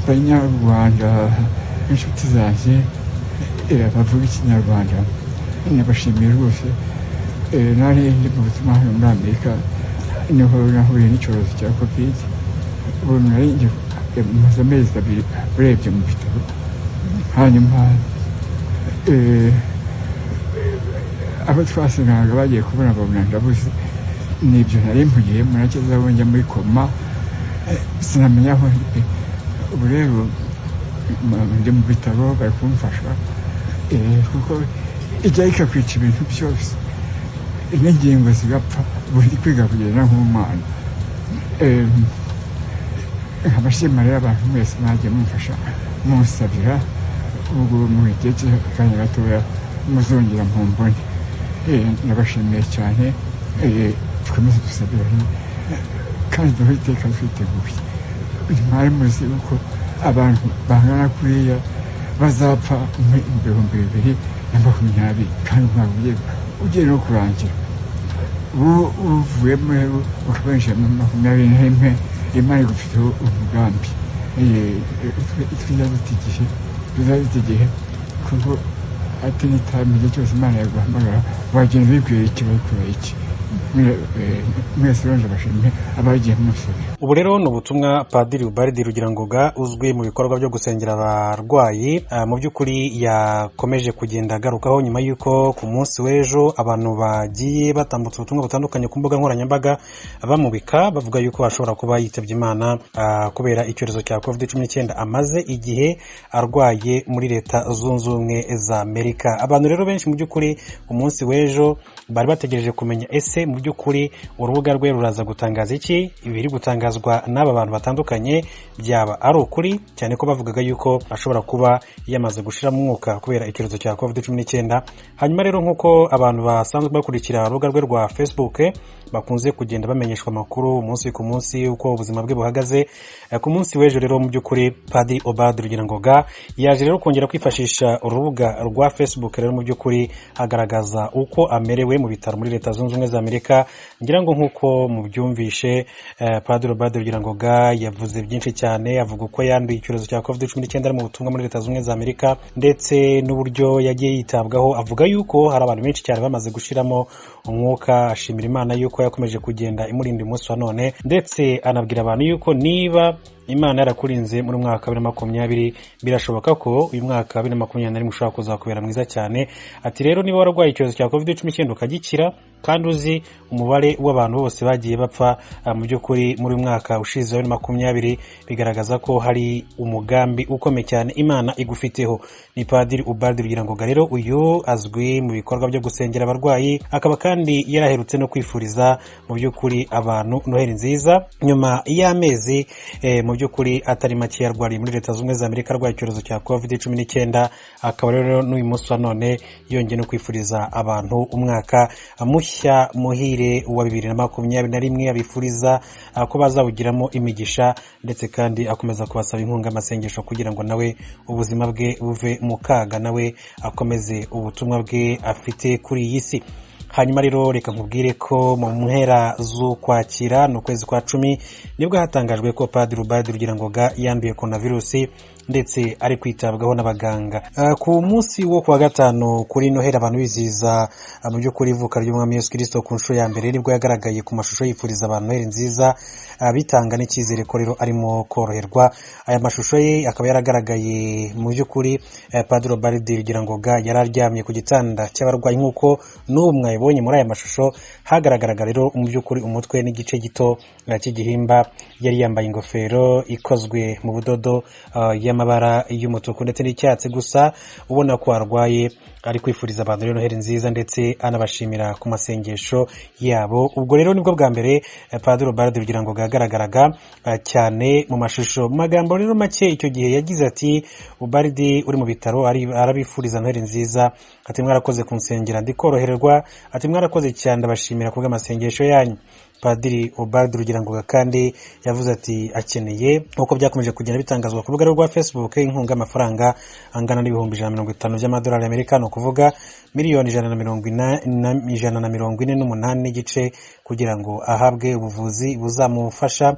banyarwanda inshuti zanjye bavuga ikinyarwanda nabashimiye rwose. Nari ndi mu butumwa hano muri Amerika, niho nahuye n'icyorezo cya covid. Ubu nari maze amezi 2 urebye mu bitaro. Hanyuma abo twasinaga bagiye kubona babona ndabuze, nibyo nari mpugiyemo, nageze aho njya muri koma, sinamenya aho ndi. Ubu rero ndi mu bitaro bari kumfasha, kuko ijya ikakwica ibintu byose, n'ingingo zigapfa. Ubu ndi kwiga kugenda nk'umwana. Nkabashima rero abantu mwese mwagiye mumfasha munsabira. Ubwo mu gihe cy'akanya gatoya muzongera mumbone. Nabashimiye cyane. Twemeze dusabirane kandi duhe iteka twiteguye. Mwari muzi uko abantu bangana kuriya bazapfa mu 2020 kandi umwaka ugiye no kurangira. Uvuyemo rero ukabanje mu 2021 Imana igufiteho umugambi. Tuzabita igihe kuko ati n'itame igihe cyose Imana yaguhamagara wagenda ubibwira ikibazo kubera iki. Mwese ronje bashimye abagiye musore. Ubu rero ni ubutumwa Padiri Ubald Rugirangoga uzwi mu bikorwa byo gusengera abarwayi mu by'ukuri yakomeje kugenda agarukaho nyuma y'uko ku munsi w'ejo abantu bagiye batambutse ubutumwa butandukanye ku mbuga nkoranyambaga bamubika bavuga yuko ashobora kuba yitabye Imana kubera icyorezo cya COVID-19 amaze igihe arwaye muri Leta Zunze Ubumwe za Amerika. Abantu rero benshi mu by'ukuri ku munsi w'ejo bari bategereje kumenya ese mu by'ukuri urubuga rwe ruraza gutangaza iki, ibiri gutangazwa n'aba bantu batandukanye byaba ari ukuri, cyane ko bavugaga yuko ashobora kuba yamaze gushira mu mwuka kubera icyorezo cya COVID-19. Hanyuma rero nk'uko abantu basanzwe bakurikira urubuga rwe rwa Facebook bakunze kugenda bamenyeshwa amakuru umunsi ku munsi uko ubuzima bwe buhagaze, ku munsi w'ejo rero mu by'ukuri Padiri Ubald Rugirangoga yaje rero kongera kwifashisha urubuga rwa Facebook rero mu by'ukuri agaragaza uko amerewe mu bitaro muri Leta Zunze Ubumwe za Amerika. Ngira ngo nk'uko mubyumvishe Padiri Ubald Rugirangoga yavuze byinshi cyane, avuga uko yanduye icyorezo cya COVID-19 ari mu butumwa muri Leta Zunze Ubumwe za Amerika ndetse n'uburyo yagiye yitabwaho. Avuga yuko hari abantu benshi cyane bamaze gushiramo umwuka, ashimira Imana yuko yakomeje kugenda imurinda umunsi wa none, ndetse anabwira abantu yuko niba Imana yarakurinze muri mwaka 2020 birashoboka ko uyu mwaka 2021 ushobora kuzakubera mwiza cyane. Ati rero niba warwaye icyorezo cya COVID-19 ukagikira kandi uzi umubare w'abantu bose bagiye bapfa mu by'ukuri muri mwaka ushize 2020 bigaragaza ko hari umugambi ukomeye cyane Imana igufiteho. Ni Padiri Ubald Rugirangoga rero uyu azwi mu bikorwa byo gusengera abarwayi, akaba kandi yaraherutse no kwifuriza mu by'ukuri abantu Noheli nziza nyuma y'amezi mu by'ukuri atari make yarwariye muri Leta Zunze Ubumwe za Amerika arwaye icyorezo cya COVID-19. Akaba rero n'uyu munsi wa none yongeye no kwifuriza abantu umwaka mushya muhire wa 2021, abifuriza ko bazawugiramo imigisha, ndetse kandi akomeza kubasaba inkunga amasengesho kugira ngo nawe ubuzima bwe buve mu kaga, nawe akomeze ubutumwa bwe afite kuri iyi si. Hanyuma rero reka nkubwire ko mu mpera z'Ukwakira no kwezi kwa 10 nibwo hatangajwe ko Padiri Ubald Rugirangoga yanduye coronavirus ndetse ari kwitabwaho n'abaganga. Ku munsi wo kuwa gatanu kuri Noheli abantu biziza mu by'ukuri ivuka ry'Umwami Yesu Kristo ku nshuro ya mbere nibwo yagaragaye ku mashusho yifuriza abantu Noheli nziza, bitanga n'icyizere ko rero arimo koroherwa. Aya mashusho ye akaba yaragaragaye mu by'ukuri Padiri Ubald Rugirangoga yararyamye ku gitanda cy'abarwayi nk'uko n'ubu mwayibonye muri aya mashusho. Hagaragaraga rero mu by'ukuri umutwe n'igice gito cy'igihimba, yari yambaye ingofero ikozwe mu budodo y'amabara y'umutuku ndetse n'icyatsi, gusa ubona ko arwaye. Ari kwifuriza abantu rero Noheli nziza ndetse anabashimira ku masengesho yabo. Ubwo rero nibwo bwa mbere Padiri Ubald Rugirangoga yagaragaraga cyane mu mashusho. Mu magambo rero make icyo gihe yagize ati Ubald uri mu bitaro arabifuriza Noheli nziza, ati mwarakoze kunsengera ndikorohererwa, ati mwarakoze cyane ndabashimira kubw'amasengesho yanyu. Padiri Ubald Rugirangoga kandi yavuze ati akeneye nk'uko byakomeje kugenda bitangazwa ku rubuga rwa Facebook inkunga y'amafaranga angana n'ibihumbi 150 by'amadolari y'Amerika, no kuvuga miliyoni 148 n'igice, kugira ngo ahabwe ubuvuzi buzamufasha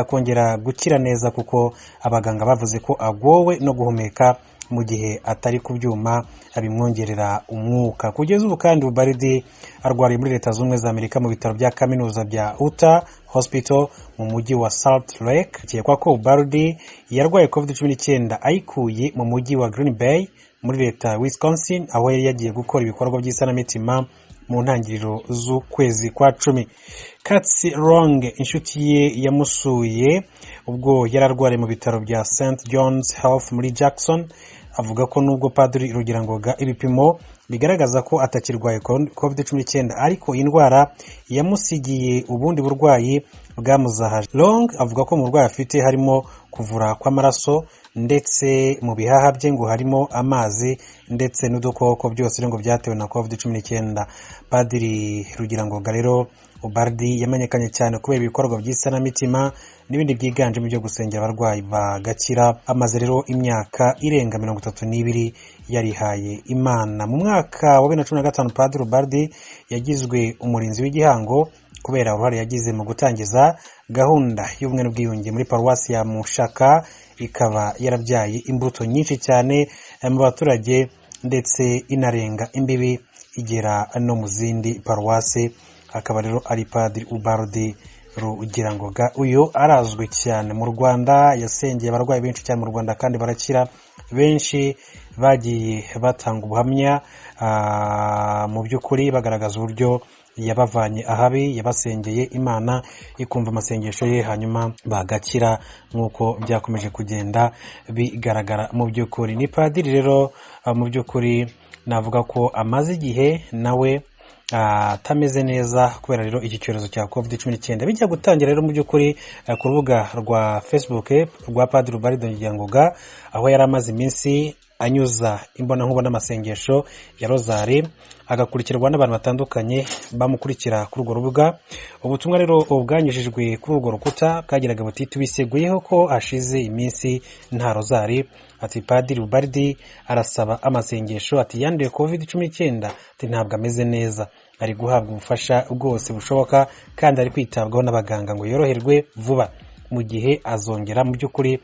kongera gukira neza, kuko abaganga bavuze ko agowe no guhumeka mu gihe atari ku byuma bimwongerera umwuka. Kugeza ubu kandi Ubald arwariye muri Leta Zunze za Amerika mu bitaro bya kaminuza bya Utah Hospital mu mujyi wa Salt Lake. Cyekwa ko Ubald yarwaye COVID-19 ayikuye mu mujyi wa Green Bay muri Leta ya Wisconsin, aho yari yagiye gukora ibikorwa by'isanamitima mu ntangiriro z'ukwezi kwa 10. Katsi Long, inshuti ye, yamusuye ubwo yararwariye mu bitaro bya St. John's Health muri Jackson. Avuga ko nubwo Padiri Rugirangoga ibipimo bigaragaza ko atakirwaye COVID-19, ariko indwara yamusigiye ubundi burwayi bwamuzahaje. Long avuga ko mu burwayi afite harimo kuvura kw'amaraso, ndetse mu bihaha bye ngo harimo amazi ndetse n'udukoko, byose ngo byatewe na COVID-19. Padiri Rugirangoga rero Ubald yamenyekanye cyane kubera ibikorwa by'isanamitima n'ibindi byiganjemo byo gusengera abarwayi bagakira. Amaze rero imyaka irenga 32 yarihaye Imana. Mu mwaka wa 2015 Padiri Ubald yagizwe umurinzi w'igihango kubera uruhare yagize mu gutangiza gahunda y'ubumwe n'ubwiyunge muri paruwasi ya Mushaka, ikaba yarabyaye imbuto nyinshi cyane mu baturage ndetse inarenga imbibi igera no mu zindi paruwasi. Akaba rero ari Padiri Ubald Rugirangoga. Uyu arazwi cyane mu Rwanda, yasengeye abarwayi benshi cyane mu Rwanda kandi barakira. Benshi bagiye batanga ubuhamya mu by'ukuri bagaragaza uburyo yabavanye ahabi, yabasengeye Imana ikumva amasengesho ye hanyuma bagakira, nk'uko byakomeje kugenda bigaragara mu by'ukuri. Ni Padiri rero mu by'ukuri navuga ko amaze igihe nawe atameze neza kubera rero iki cyorezo cya COVID-19. Bijya gutangira rero mu by'ukuri ku rubuga rwa Facebook rwa Padiri Ubald Rugirangoga, aho yari amaze iminsi anyuza imbonankubone n'amasengesho ya rozari, agakurikirwa n'abantu batandukanye bamukurikira kuri urwo rubuga. Ubutumwa rero bwanyujijwe kuri urwo rukuta bwagiraga buti tubiseguyeho ko hashize iminsi nta rozari. Ati Padiri Ubald arasaba amasengesho, ati yanduye COVID-19, ati ntabwo ameze neza, ari guhabwa ubufasha bwose bushoboka kandi ari kwitabwaho n'abaganga ngo yoroherwe vuba. Mu gihe azongera mu by'ukuri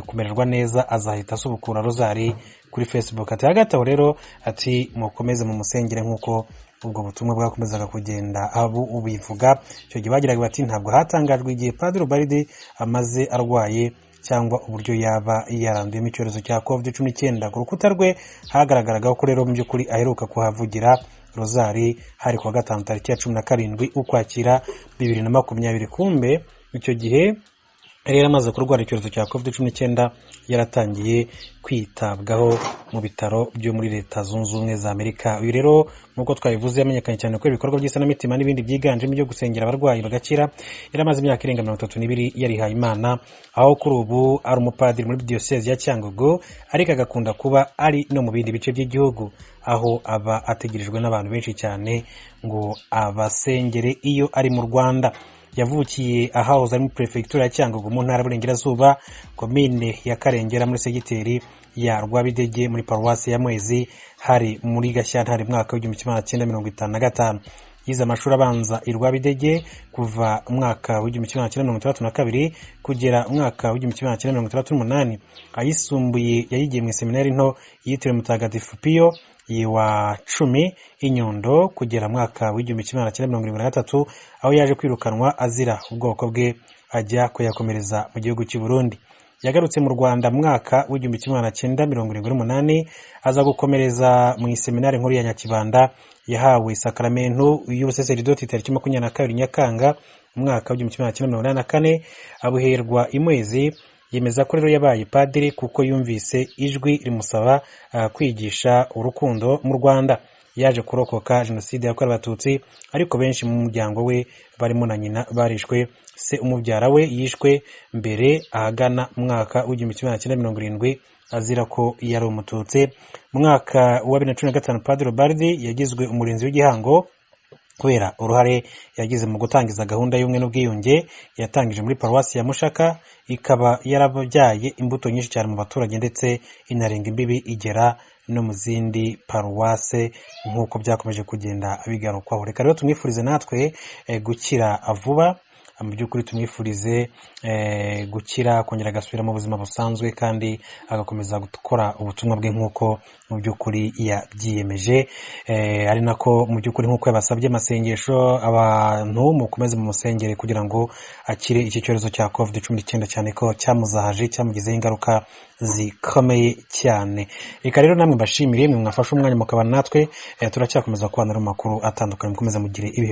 kumererwa neza azahita asubukura rozari kuri Facebook. Ati hagati aho rero ati mukomeze mu musengere nk'uko ubwo butumwa bwakomezaga kugenda abo ubivuga. Icyo gihe bagiraga bati ntabwo hatangajwe igihe Padiri Ubald amaze arwaye cyangwa uburyo yaba yaranduyemo icyorezo cya COVID-19. Ku rukuta rwe hagaragaraga ko rero mu by'ukuri aheruka kuhavugira rozari hari kuwa gatanu tariki ya 17 Ukwakira 2020. Kumbe icyo gihe rero amaze kurwara icyorezo cya COVID-19 yaratangiye kwitabwaho mu bitaro byo muri Leta Zunze Ubumwe za Amerika. Uyu rero nubwo twabivuze yamenyekanye cyane ko ibikorwa by'isanamitima n'ibindi byiganjemo byo gusengera abarwayi bagakira. Yaramaze imyaka irenga 32 yarihaye Imana, aho kuri ubu ari umupadiri muri Diocese ya Cyangugu, ariko agakunda kuba ari no mu bindi bice by'igihugu, aho aba ategerejwe n'abantu benshi cyane ngo abasengere iyo ari mu Rwanda. Yavukiye ahahoze ari muri Prefecture ya Cyangugu mu ntara y'Uburengerazuba, komine ya Karengera muri segiteri ya Rwabidege muri paruwasi ya Mwezi, hari muri Gashyantare mwaka w'1955. Yize amashuri abanza i Rwabidege kuva umwaka w'1962 kugera umwaka w'1968. Ayisumbuye yayigiye mu seminari nto yitiriwe Mutagatifu Pio wa 10 Inyundo kugera mwaka w'1973, aho yaje kwirukanwa azira ubwoko bwe ajya kuyakomereza mu gihugu cy'u Burundi. Yagarutse mu Rwanda mwaka w'1978 aza gukomereza mu seminari nkuru ya Nyakibanda. Yahawe sakramentu y'ubusaseridoti tariki 22 Nyakanga mwaka w'1984 abuherwa i Mwezi. Yemeza ko rero yabaye padiri kuko yumvise ijwi rimusaba kwigisha urukundo mu Rwanda. Yaje kurokoka jenoside yakorewe Abatutsi, ariko benshi mu muryango we barimo na nyina barishwe. Se umubyara we yishwe mbere ahagana mwaka w'1970 azira ko yari Umututsi. Mwaka wa 2015 Padiri Ubald yagizwe umurinzi w'igihango kubera uruhare yagize mu gutangiza gahunda y'ubumwe n'ubwiyunge yatangije muri paruwasi ya Mushaka, ikaba yarabyaye imbuto nyinshi cyane mu baturage ndetse inarenga imbibi igera no mu zindi paruwase nk'uko byakomeje kugenda bigarukwaho. Reka rero tumwifurize natwe gukira vuba, mu by'ukuri tumwifurize gukira, kongera agasubira mu buzima busanzwe kandi agakomeza gukora ubutumwa bwe nk'uko mu by'ukuri yabyiyemeje, ari nako mu by'ukuri nk'uko yabasabye amasengesho abantu mukomeze mu musengere kugira ngo akire iki cyorezo cya COVID-19 cyane ko cyamuzahaje, cyamugizeho ingaruka zikomeye cyane. Reka rero namwe mbashimire mwe mwafashe umwanya mukabana natwe, turacyakomeza kubana mu makuru atandukanye, mukomeze mugire ibihe